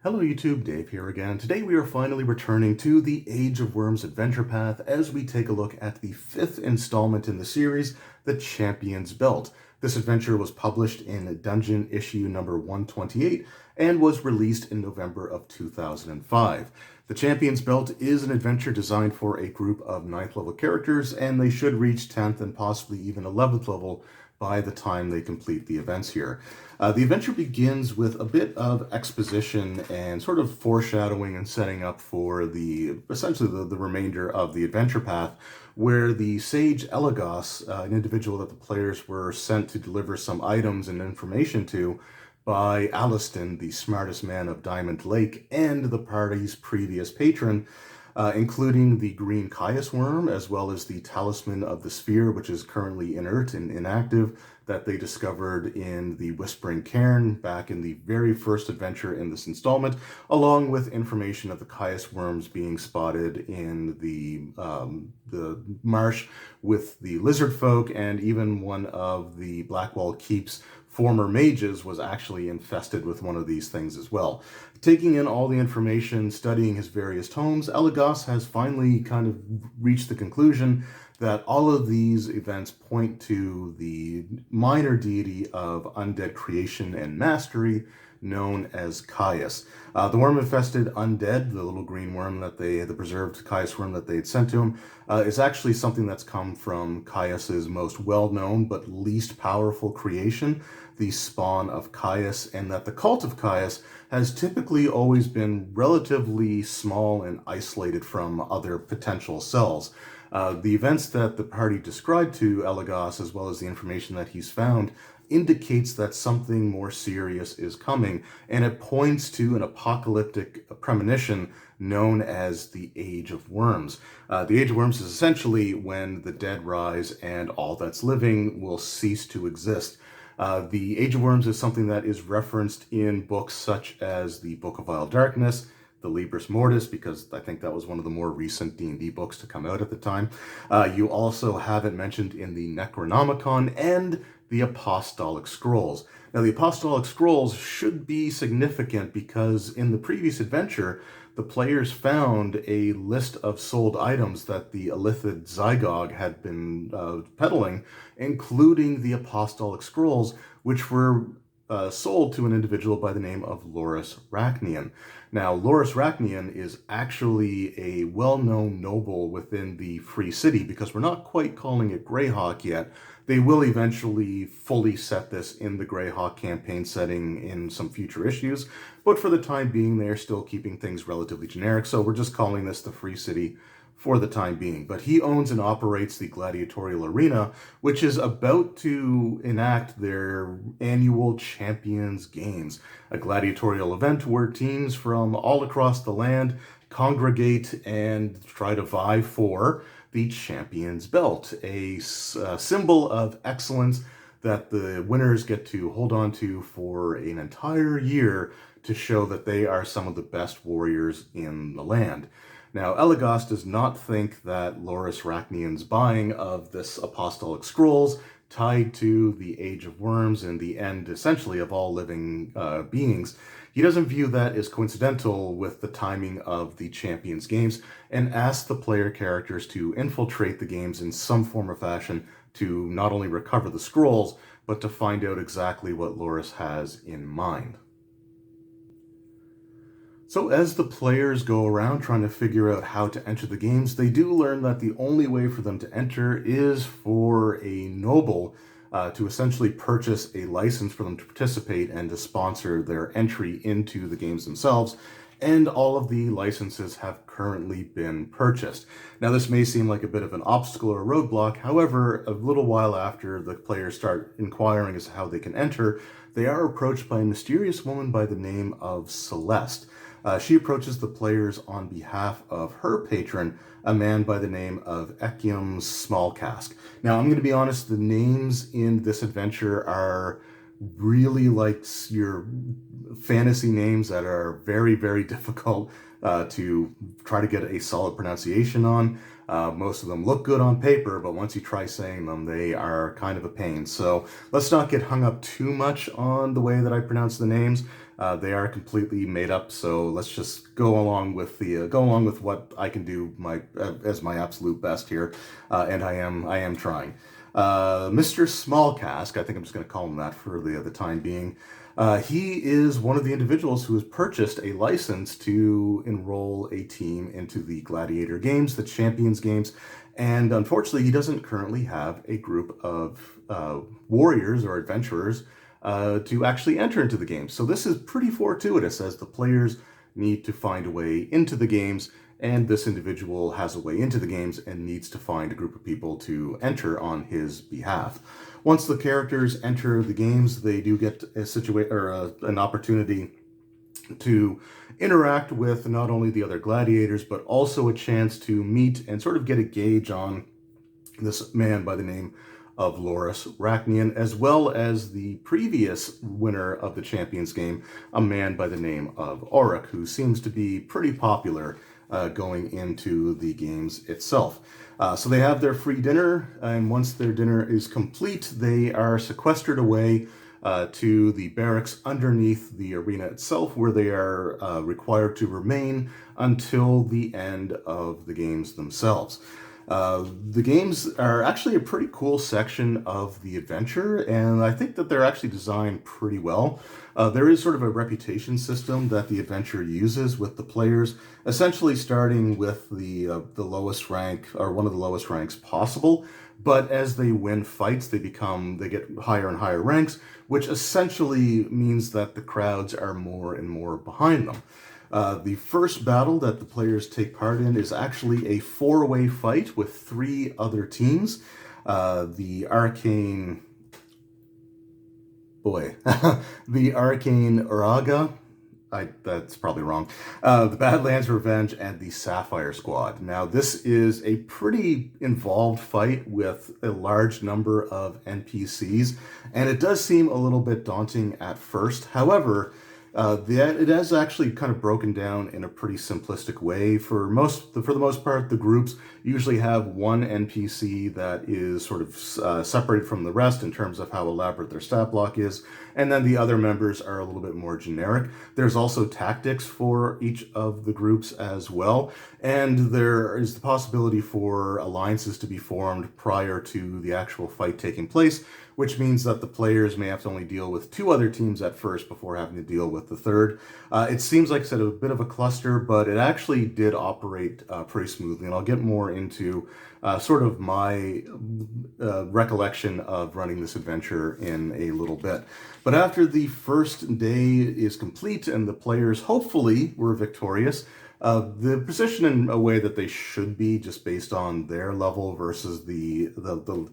Hello YouTube, Dave here again. Today we are finally returning to the Age of Worms adventure path as we take a look at the fifth installment in the series, The Champion's Belt. This adventure was published in Dungeon issue number 128 and was released in November of 2005. The Champion's Belt is an adventure designed for a group of 9th level characters, and they should reach 10th and possibly even 11th level by the time they complete the events here. The adventure begins with a bit of exposition and sort of foreshadowing and setting up for essentially the remainder of the adventure path, where the sage Elagos, an individual that the players were sent to deliver some items and information to by Aliston, the smartest man of Diamond Lake, and the party's previous patron, including the green Caius worm, as well as the talisman of the sphere, which is currently inert and inactive, that they discovered in the Whispering Cairn back in the very first adventure in this installment, along with information of the Caius worms being spotted in the marsh with the lizard folk, and even one of the Blackwall Keep's former mages was actually infested with one of these things as well. Taking in all the information, studying his various tomes, Elagos has finally kind of reached the conclusion that all of these events point to the minor deity of undead creation and mastery known as Caius. The worm-infested undead, the little green worm the preserved Caius worm that they had sent to him, is actually something that's come from Caius's most well-known but least powerful creation, the spawn of Caius, and that the cult of Caius has typically always been relatively small and isolated from other potential cells. The events that the party described to Elagos, as well as the information that he's found, indicates that something more serious is coming, and it points to an apocalyptic premonition known as the Age of Worms. The Age of Worms is essentially when the dead rise and all that's living will cease to exist. The Age of Worms is something that is referenced in books such as the Book of Vile Darkness, the Libris Mortis, because I think that was one of the more recent D&D books to come out at the time. You also have it mentioned in the Necronomicon and the Apostolic Scrolls. Now, the Apostolic Scrolls should be significant because in the previous adventure, the players found a list of sold items that the Illithid Zygog had been peddling, including the Apostolic Scrolls, which were sold to an individual by the name of Loris Rachnian. Now, Loris Rachnian is actually a well-known noble within the Free City, because we're not quite calling it Greyhawk yet. They will eventually fully set this in the Greyhawk campaign setting in some future issues, but for the time being, they're still keeping things relatively generic, so we're just calling this the Free City for the time being. But he owns and operates the Gladiatorial Arena, which is about to enact their annual Champions Games, a gladiatorial event where teams from all across the land congregate and try to vie for the Champion's Belt, a symbol of excellence that the winners get to hold on to for an entire year to show that they are some of the best warriors in the land. Now, Elagos does not think that Loris Rachnian's buying of this Apostolic Scrolls, tied to the Age of Worms and the end, essentially, of all living beings, he doesn't view that as coincidental with the timing of the Champions Games, and asks the player characters to infiltrate the games in some form or fashion to not only recover the scrolls, but to find out exactly what Loris has in mind. So as the players go around trying to figure out how to enter the games, they do learn that the only way for them to enter is for a noble to essentially purchase a license for them to participate and to sponsor their entry into the games themselves. And all of the licenses have currently been purchased. Now, this may seem like a bit of an obstacle or a roadblock. However, a little while after the players start inquiring as to how they can enter, they are approached by a mysterious woman by the name of Celeste. She approaches the players on behalf of her patron, a man by the name of Echium Smallcask. Now, I'm going to be honest, the names in this adventure are really likes your fantasy names that are very, very difficult to try to get a solid pronunciation on. Most of them look good on paper, but once you try saying them, they are kind of a pain. So let's not get hung up too much on the way that I pronounce the names. They are completely made up, so let's just go along with what I can do as my absolute best here, and I am trying. Mr. Smallcask, I think I'm just going to call him that for the time being. He is one of the individuals who has purchased a license to enroll a team into the Gladiator games, the Champions games, and unfortunately, he doesn't currently have a group of warriors or adventurers to actually enter into the games. So this is pretty fortuitous, as the players need to find a way into the games, and this individual has a way into the games and needs to find a group of people to enter on his behalf. Once the characters enter the games, they do get an opportunity to interact with not only the other gladiators, but also a chance to meet and sort of get a gauge on this man by the name of Loris Rachnian, as well as the previous winner of the Champions game, a man by the name of Auric, who seems to be pretty popular going into the games itself. So they have their free dinner, and once their dinner is complete, they are sequestered away to the barracks underneath the arena itself, where they are required to remain until the end of the games themselves. The games are actually a pretty cool section of the adventure, and I think that they're actually designed pretty well. There is sort of a reputation system that the adventure uses with the players, essentially starting with the lowest rank, or one of the lowest ranks possible. But as they win fights, they get higher and higher ranks, which essentially means that the crowds are more and more behind them. The first battle that the players take part in is actually a four-way fight with three other teams. The Arcane Uraga, that's probably wrong, the Badlands Revenge, and the Sapphire Squad. Now, this is a pretty involved fight with a large number of NPCs, and it does seem a little bit daunting at first. However, it has actually kind of broken down in a pretty simplistic way. For the most part, the groups usually have one NPC that is sort of separated from the rest in terms of how elaborate their stat block is, and then the other members are a little bit more generic. There's also tactics for each of the groups as well, and there is the possibility for alliances to be formed prior to the actual fight taking place, which means that the players may have to only deal with two other teams at first before having to deal with the third. It seems like I said, a bit of a cluster, but it actually did operate pretty smoothly, and I'll get more into sort of my recollection of running this adventure in a little bit. But after the first day is complete and the players hopefully were victorious, the position in a way that they should be, just based on their level versus the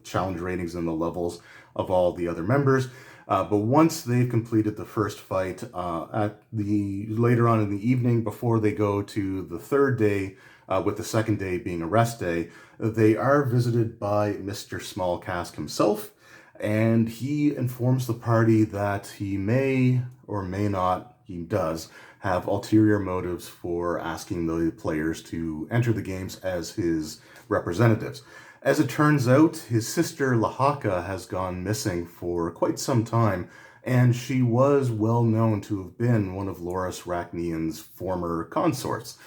challenge ratings and the levels of all the other members. But once they've completed the first fight, later on in the evening, before they go to the third day, with the second day being a rest day, they are visited by Mr. Smallcask himself, and he informs the party that he may or may not, he does, have ulterior motives for asking the players to enter the games as his representatives. As it turns out, his sister Lahaka has gone missing for quite some time, and she was well known to have been one of Loris Rachnian's former consorts.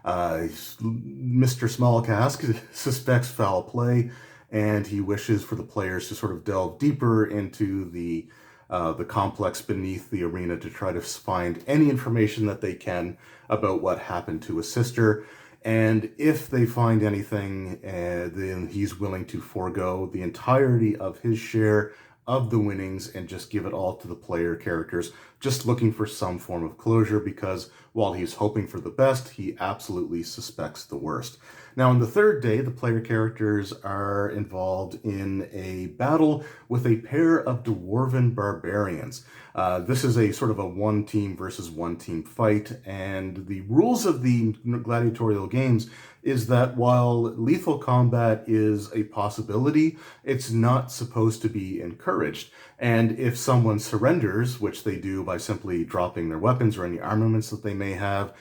Mr. Smallcask suspects foul play, and he wishes for the players to sort of delve deeper into the complex beneath the arena to try to find any information that they can about what happened to his sister. And if they find anything, then he's willing to forego the entirety of his share of the winnings and just give it all to the player characters, just looking for some form of closure, because while he's hoping for the best, he absolutely suspects the worst. Now, on the third day, the player characters are involved in a battle with a pair of dwarven barbarians. This is a sort of a one-team versus one-team fight, and the rules of the gladiatorial games is that while lethal combat is a possibility, it's not supposed to be encouraged. And if someone surrenders, which they do by simply dropping their weapons or any armaments that they may have,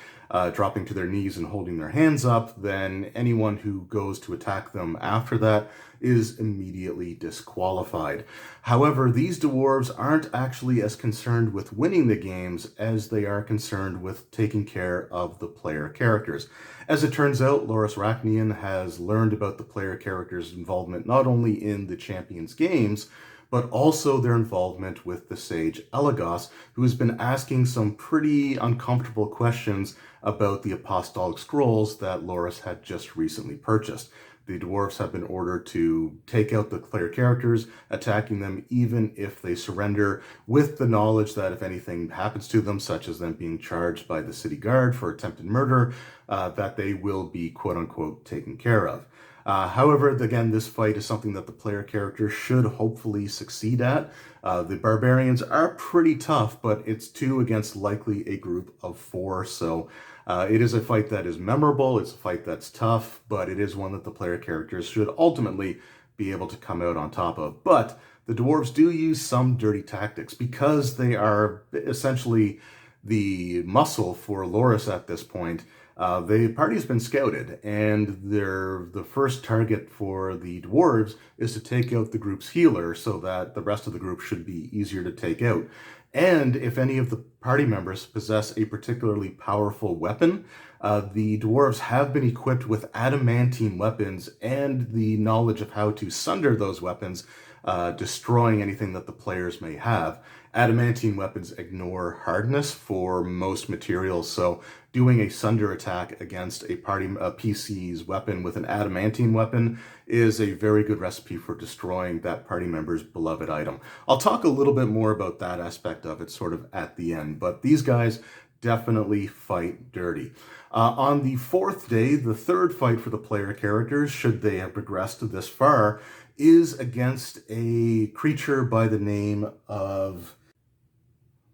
dropping to their knees and holding their hands up, then anyone who goes to attack them after that is immediately disqualified. However, these dwarves aren't actually as concerned with winning the games as they are concerned with taking care of the player characters. As it turns out, Loris Rachnian has learned about the player characters' involvement not only in the Champions games, but also their involvement with the sage Elagos, who has been asking some pretty uncomfortable questions about the Apostolic Scrolls that Loris had just recently purchased. The dwarves have been ordered to take out the player characters, attacking them even if they surrender, with the knowledge that if anything happens to them, such as them being charged by the city guard for attempted murder, that they will be quote-unquote taken care of. However, again, this fight is something that the player character should hopefully succeed at. The barbarians are pretty tough, but it's 2 against likely a group of 4, so it is a fight that is memorable, it's a fight that's tough, but it is one that the player characters should ultimately be able to come out on top of. But the dwarves do use some dirty tactics because they are essentially the muscle for Loris at this point. The party has been scouted, and the first target for the dwarves is to take out the group's healer so that the rest of the group should be easier to take out. And if any of the party members possess a particularly powerful weapon, the dwarves have been equipped with adamantine weapons and the knowledge of how to sunder those weapons, destroying anything that the players may have. Adamantine weapons ignore hardness for most materials, so doing a sunder attack against a PC's weapon with an adamantine weapon is a very good recipe for destroying that party member's beloved item. I'll talk a little bit more about that aspect of it sort of at the end, but these guys definitely fight dirty. On the 4th day, the third fight for the player characters, should they have progressed this far, is against a creature by the name of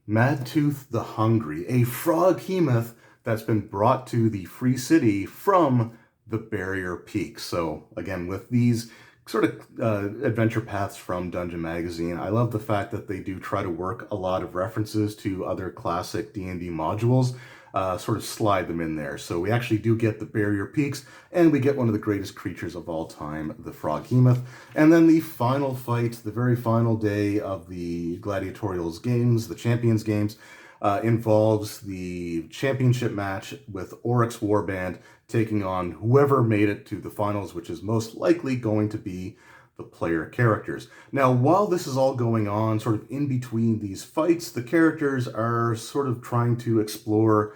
Madtooth the Hungry, a froghemoth that's been brought to the Free City from the Barrier Peak. So again, with these sort of adventure paths from Dungeon Magazine, I love the fact that they do try to work a lot of references to other classic D&D modules, sort of slide them in there. So we actually do get the Barrier Peaks, and we get one of the greatest creatures of all time, the Froghemoth. And then the final fight, the very final day of the Gladiatorials games, the Champions games, involves the championship match with Oryx Warband taking on whoever made it to the finals, which is most likely going to be the player characters. Now, while this is all going on, sort of in between these fights, the characters are sort of trying to explore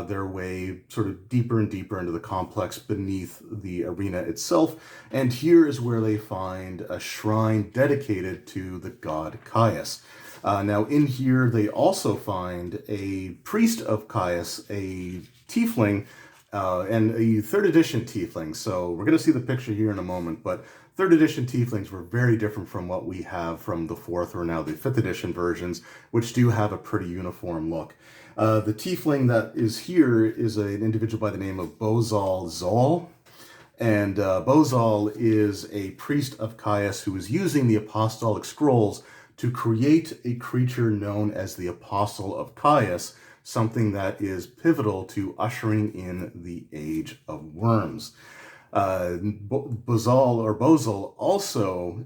their way sort of deeper and deeper into the complex beneath the arena itself. And here is where they find a shrine dedicated to the god Caius. Now, in here, they also find a priest of Caius, a tiefling, and a 3rd edition tiefling. So we're going to see the picture here in a moment, but 3rd edition tieflings were very different from what we have from the 4th or now the 5th edition versions, which do have a pretty uniform look. The tiefling that is here is an individual by the name of Bozal Zol. And Bozal is a priest of Caius who is using the Apostolic Scrolls to create a creature known as the Apostle of Caius, something that is pivotal to ushering in the Age of Worms. Bozal also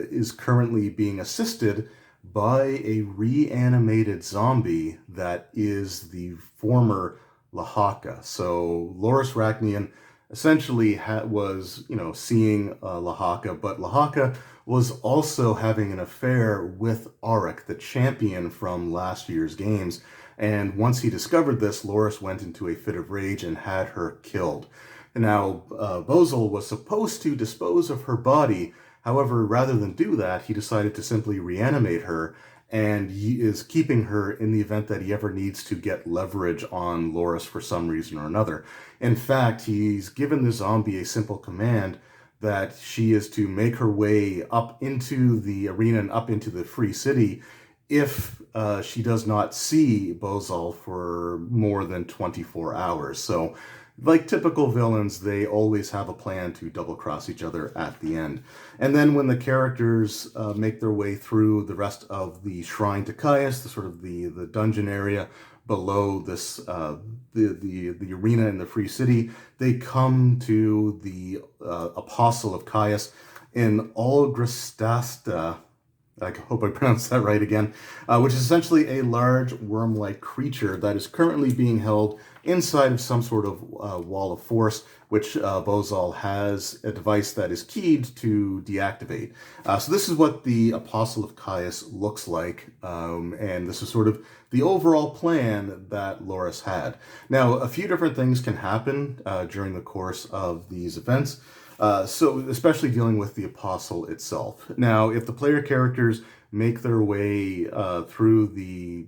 is currently being assisted by a reanimated zombie that is the former Lahaka. So Loris Rachnian essentially was, seeing Lahaka, but Lahaka was also having an affair with Auric, the champion from last year's games. And once he discovered this, Loris went into a fit of rage and had her killed. Now, Bozal was supposed to dispose of her body. However, rather than do that, he decided to simply reanimate her and he is keeping her in the event that he ever needs to get leverage on Loris for some reason or another. In fact, he's given the zombie a simple command that she is to make her way up into the arena and up into the free city if she does not see Bozal for more than 24 hours. So, like typical villains, they always have a plan to double-cross each other at the end. And then when the characters make their way through the rest of the Shrine to Caius, the sort of the dungeon area below this the arena in the free city, they come to the Apostle of Caius in Algrestasta. I hope I pronounced that right again, which is essentially a large worm-like creature that is currently being held inside of some sort of wall of force, which Bozal has a device that is keyed to deactivate. So this is what the Apostle of Caius looks like, and this is sort of the overall plan that Loris had. Now, a few different things can happen during the course of these events. So especially dealing with the Apostle itself. Now, if the player characters make their way through the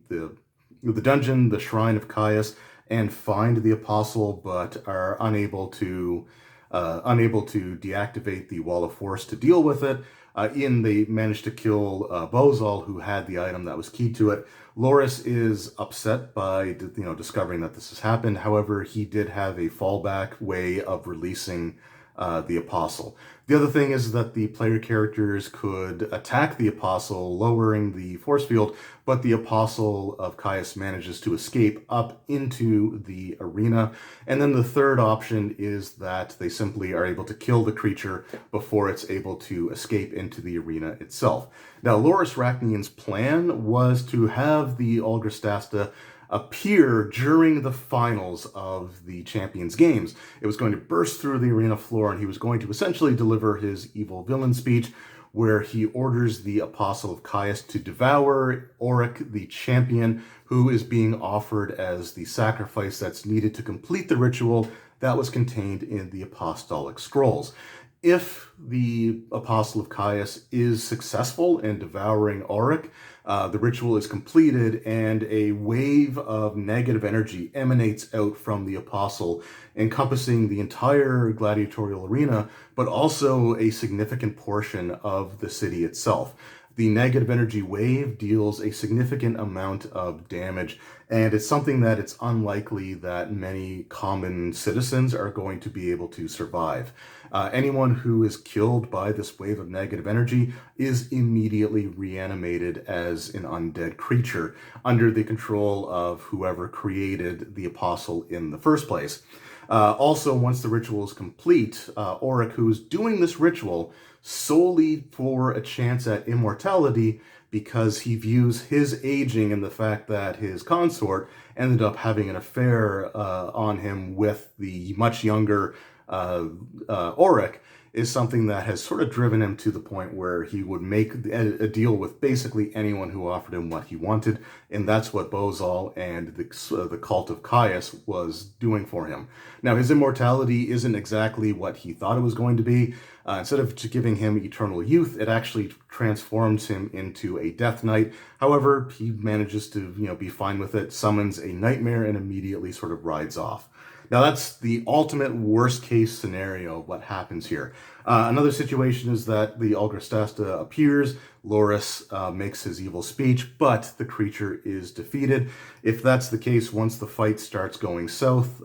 dungeon, the Shrine of Caius, and find the Apostle, but are unable to deactivate the Wall of Force to deal with it, they manage to kill Bozal, who had the item that was key to it. Loris is upset by discovering that this has happened. However, he did have a fallback way of releasing the Apostle. The other thing is that the player characters could attack the Apostle, lowering the force field, but the Apostle of Caius manages to escape up into the arena. And then the third option is that they simply are able to kill the creature before it's able to escape into the arena itself. Now, Loris Rachnian's plan was to have the Algrestasta appear during the finals of the Champions Games. It was going to burst through the arena floor, and he was going to essentially deliver his evil villain speech, where he orders the Apostle of Caius to devour Auric, the champion, who is being offered as the sacrifice that's needed to complete the ritual that was contained in the Apostolic Scrolls. If the Apostle of Caius is successful in devouring Auric, the ritual is completed and a wave of negative energy emanates out from the Apostle, encompassing the entire gladiatorial arena, but also a significant portion of the city itself. The negative energy wave deals a significant amount of damage, and it's something that it's unlikely that many common citizens are going to be able to survive. Anyone who is killed by this wave of negative energy is immediately reanimated as an undead creature under the control of whoever created the Apostle in the first place. Also, once the ritual is complete, Auric, who is doing this ritual solely for a chance at immortality, because he views his aging and the fact that his consort ended up having an affair on him with the much younger Auric, is something that has sort of driven him to the point where he would make a deal with basically anyone who offered him what he wanted, and that's what Bozal and the cult of Caius was doing for him. Now, his immortality isn't exactly what he thought it was going to be. Instead of giving him eternal youth, it actually transforms him into a Death Knight. However, he manages to be fine with it, summons a nightmare, and immediately sort of rides off. Now, that's the ultimate worst case scenario of what happens here. Another situation is that the Algrestasta appears, Loris makes his evil speech, but the creature is defeated. If that's the case, once the fight starts going south,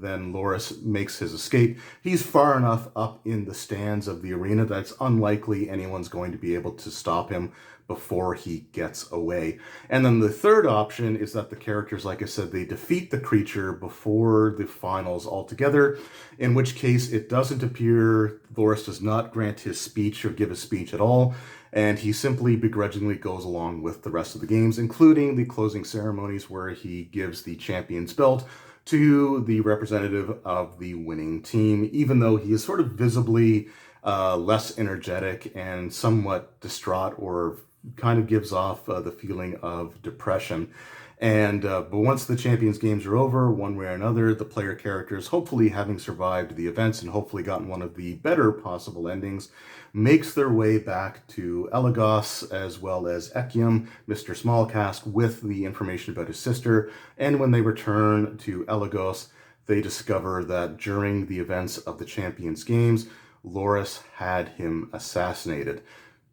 then Loris makes his escape. He's far enough up in the stands of the arena that it's unlikely anyone's going to be able to stop him before he gets away. And then the third option is that the characters, like I said, they defeat the creature before the finals altogether, in which case it doesn't appear, Loris does not grant his speech or give a speech at all, and he simply begrudgingly goes along with the rest of the games, including the closing ceremonies where he gives the champion's belt to the representative of the winning team, even though he is sort of visibly less energetic and somewhat distraught or kind of gives off the feeling of depression. And but once the Champions Games are over, one way or another, the player characters, hopefully having survived the events and hopefully gotten one of the better possible endings, makes their way back to Elagos as well as Echium, Mr. Smallcask, with the information about his sister. And when they return to Elagos, they discover that during the events of the Champions Games, Loris had him assassinated.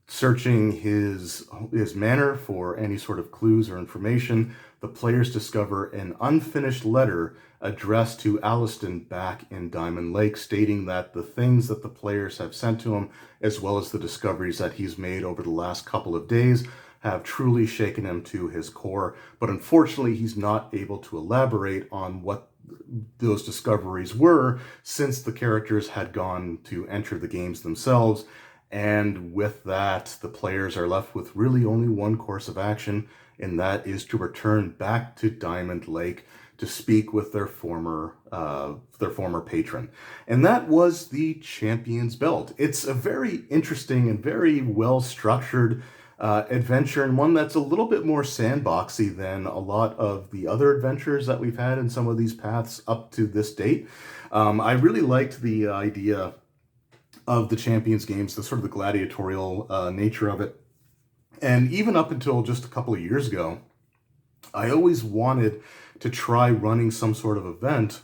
Searching his manor for any sort of clues or information, the players discover an unfinished letter addressed to Aliston back in Diamond Lake, stating that the things that the players have sent to him, as well as the discoveries that he's made over the last couple of days, have truly shaken him to his core. But unfortunately, he's not able to elaborate on what those discoveries were, since the characters had gone to enter the games themselves. And with that, the players are left with really only one course of action, and that is to return back to Diamond Lake to speak with their former patron. And that was the Champion's Belt. It's a very interesting and very well-structured adventure, and one that's a little bit more sandboxy than a lot of the other adventures that we've had in some of these paths up to this date. I really liked the idea of the Champions Games, the sort of the gladiatorial nature of it. And even up until just a couple of years ago, I always wanted to try running some sort of event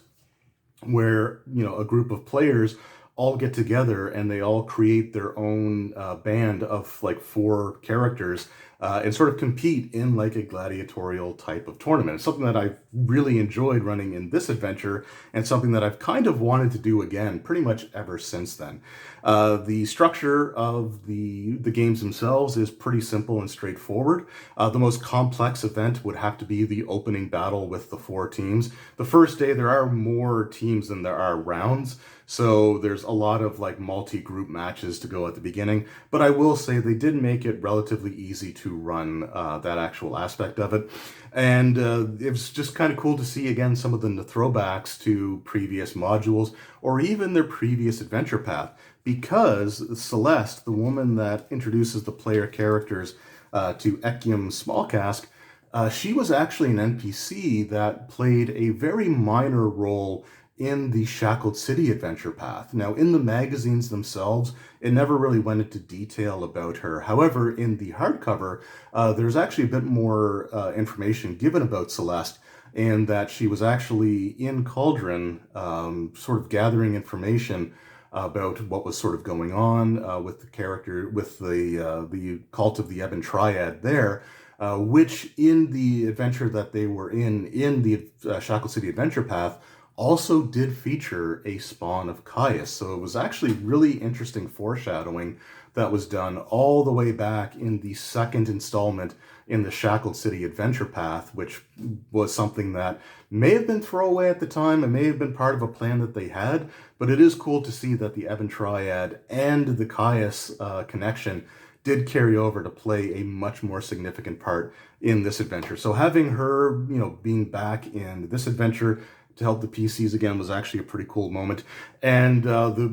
where, a group of players all get together and they all create their own band of like 4 characters and sort of compete in like a gladiatorial type of tournament. It's something that I've really enjoyed running in this adventure, and something that I've kind of wanted to do again pretty much ever since then. The structure of the games themselves is pretty simple and straightforward. The most complex event would have to be the opening battle with the 4 teams. The first day there are more teams than there are rounds, so there's a lot of like multi-group matches to go at the beginning, but I will say they did make it relatively easy to run that actual aspect of it. And it was just kind of cool to see again some of the throwbacks to previous modules or even their previous adventure path, because Celeste, the woman that introduces the player characters to Echium Smallcask, she was actually an NPC that played a very minor role in the Shackled City adventure path. Now, in the magazines themselves, it never really went into detail about her. However, in the hardcover, there's actually a bit more information given about Celeste, and that she was actually in Cauldron, sort of gathering information about what was sort of going on with the character, with the cult of the Ebon Triad there, which in the adventure that they were in the Shackled City adventure path, also did feature a spawn of Caius. So it was actually really interesting foreshadowing that was done all the way back in the second installment in the Shackled City adventure path, which was something that may have been throwaway at the time and may have been part of a plan that they had, but it is cool to see that the Ebon Triad and the Caius connection did carry over to play a much more significant part in this adventure. So having her, being back in this adventure to help the PCs again was actually a pretty cool moment. And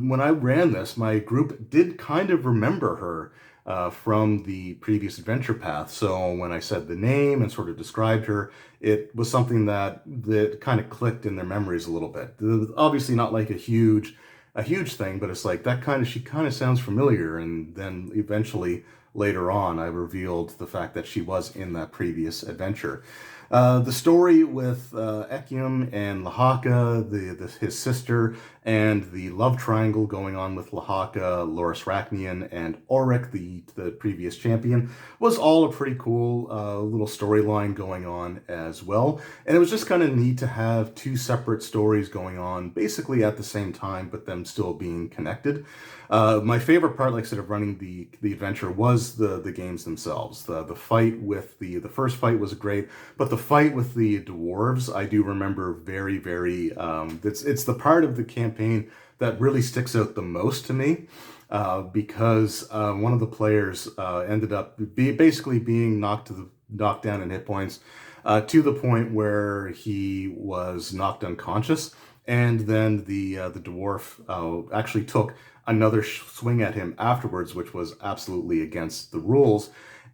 when I ran this, my group did kind of remember her from the previous adventure path. So when I said the name and sort of described her, it was something that kind of clicked in their memories a little bit. Obviously not like a huge thing, but it's like she kind of sounds familiar. And then eventually later on, I revealed the fact that she was in that previous adventure. The story with Echium and Lahaka, his sister, and the love triangle going on with Lahaka, Loris Rachnian, and Auric, the previous champion, was all a pretty cool little storyline going on as well. And it was just kind of neat to have 2 separate stories going on basically at the same time, but them still being connected. My favorite part, like I said, of running the adventure was the games themselves. The fight with the first fight was great, but the fight with the dwarves I do remember very, very. It's the part of the campaign that really sticks out the most to me, because one of the players ended up basically being knocked down in hit points to the point where he was knocked unconscious, and then the dwarf actually took another swing at him afterwards, which was absolutely against the rules.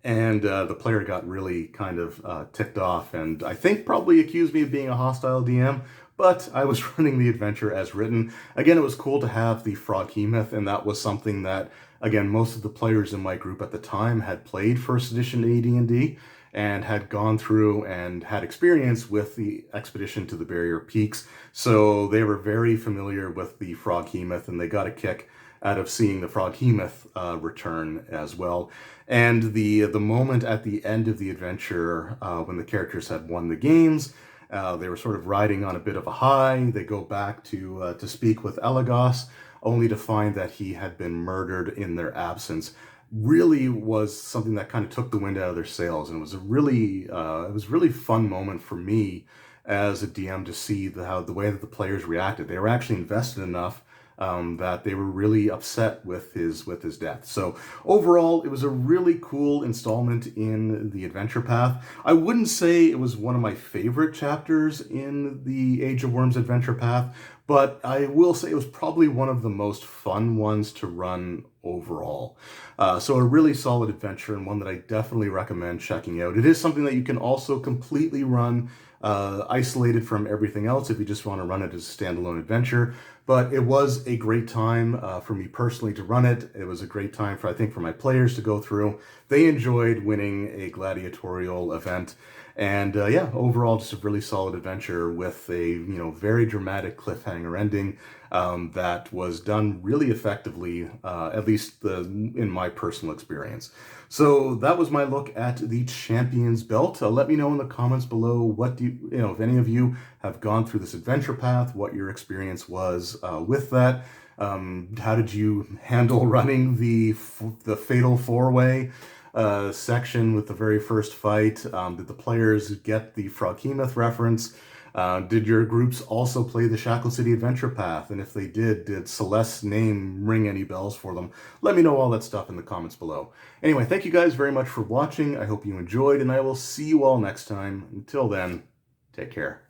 And the player got really kind of ticked off, and I think probably accused me of being a hostile DM, but I was running the adventure as written. Again, it was cool to have the Froghemoth, and that was something that, again, most of the players in my group at the time had played First Edition AD&D and had gone through and had experience with the expedition to the Barrier Peaks. So they were very familiar with the Froghemoth, and they got a kick out of seeing the Froghemoth return as well. And the moment at the end of the adventure, when the characters had won the games, they were sort of riding on a bit of a high. They go back to speak with Elagos, only to find that he had been murdered in their absence. Really was something that kind of took the wind out of their sails, and it was a really fun moment for me as a DM to see the way that the players reacted. They were actually invested enough that they were really upset with his death. So overall, it was a really cool installment in the adventure path. I wouldn't say it was one of my favorite chapters in the Age of Worms adventure path, but I will say it was probably one of the most fun ones to run overall. So a really solid adventure, and one that I definitely recommend checking out. It is something that you can also completely run isolated from everything else if you just want to run it as a standalone adventure. But it was a great time for me personally to run it. It was a great time I think, for my players to go through. They enjoyed winning a gladiatorial event. And yeah, overall, just a really solid adventure with a very dramatic cliffhanger ending that was done really effectively, at least in my personal experience. So that was my look at the Champion's Belt. Let me know in the comments below what if any of you have gone through this adventure path, what your experience was with that. How did you handle running the Fatal Four-Way section with the very first fight? Did the players get the Froghemoth reference? Did your groups also play the Shackle City Adventure Path? And if they did Celeste's name ring any bells for them? Let me know all that stuff in the comments below. Anyway, thank you guys very much for watching. I hope you enjoyed, and I will see you all next time. Until then, take care.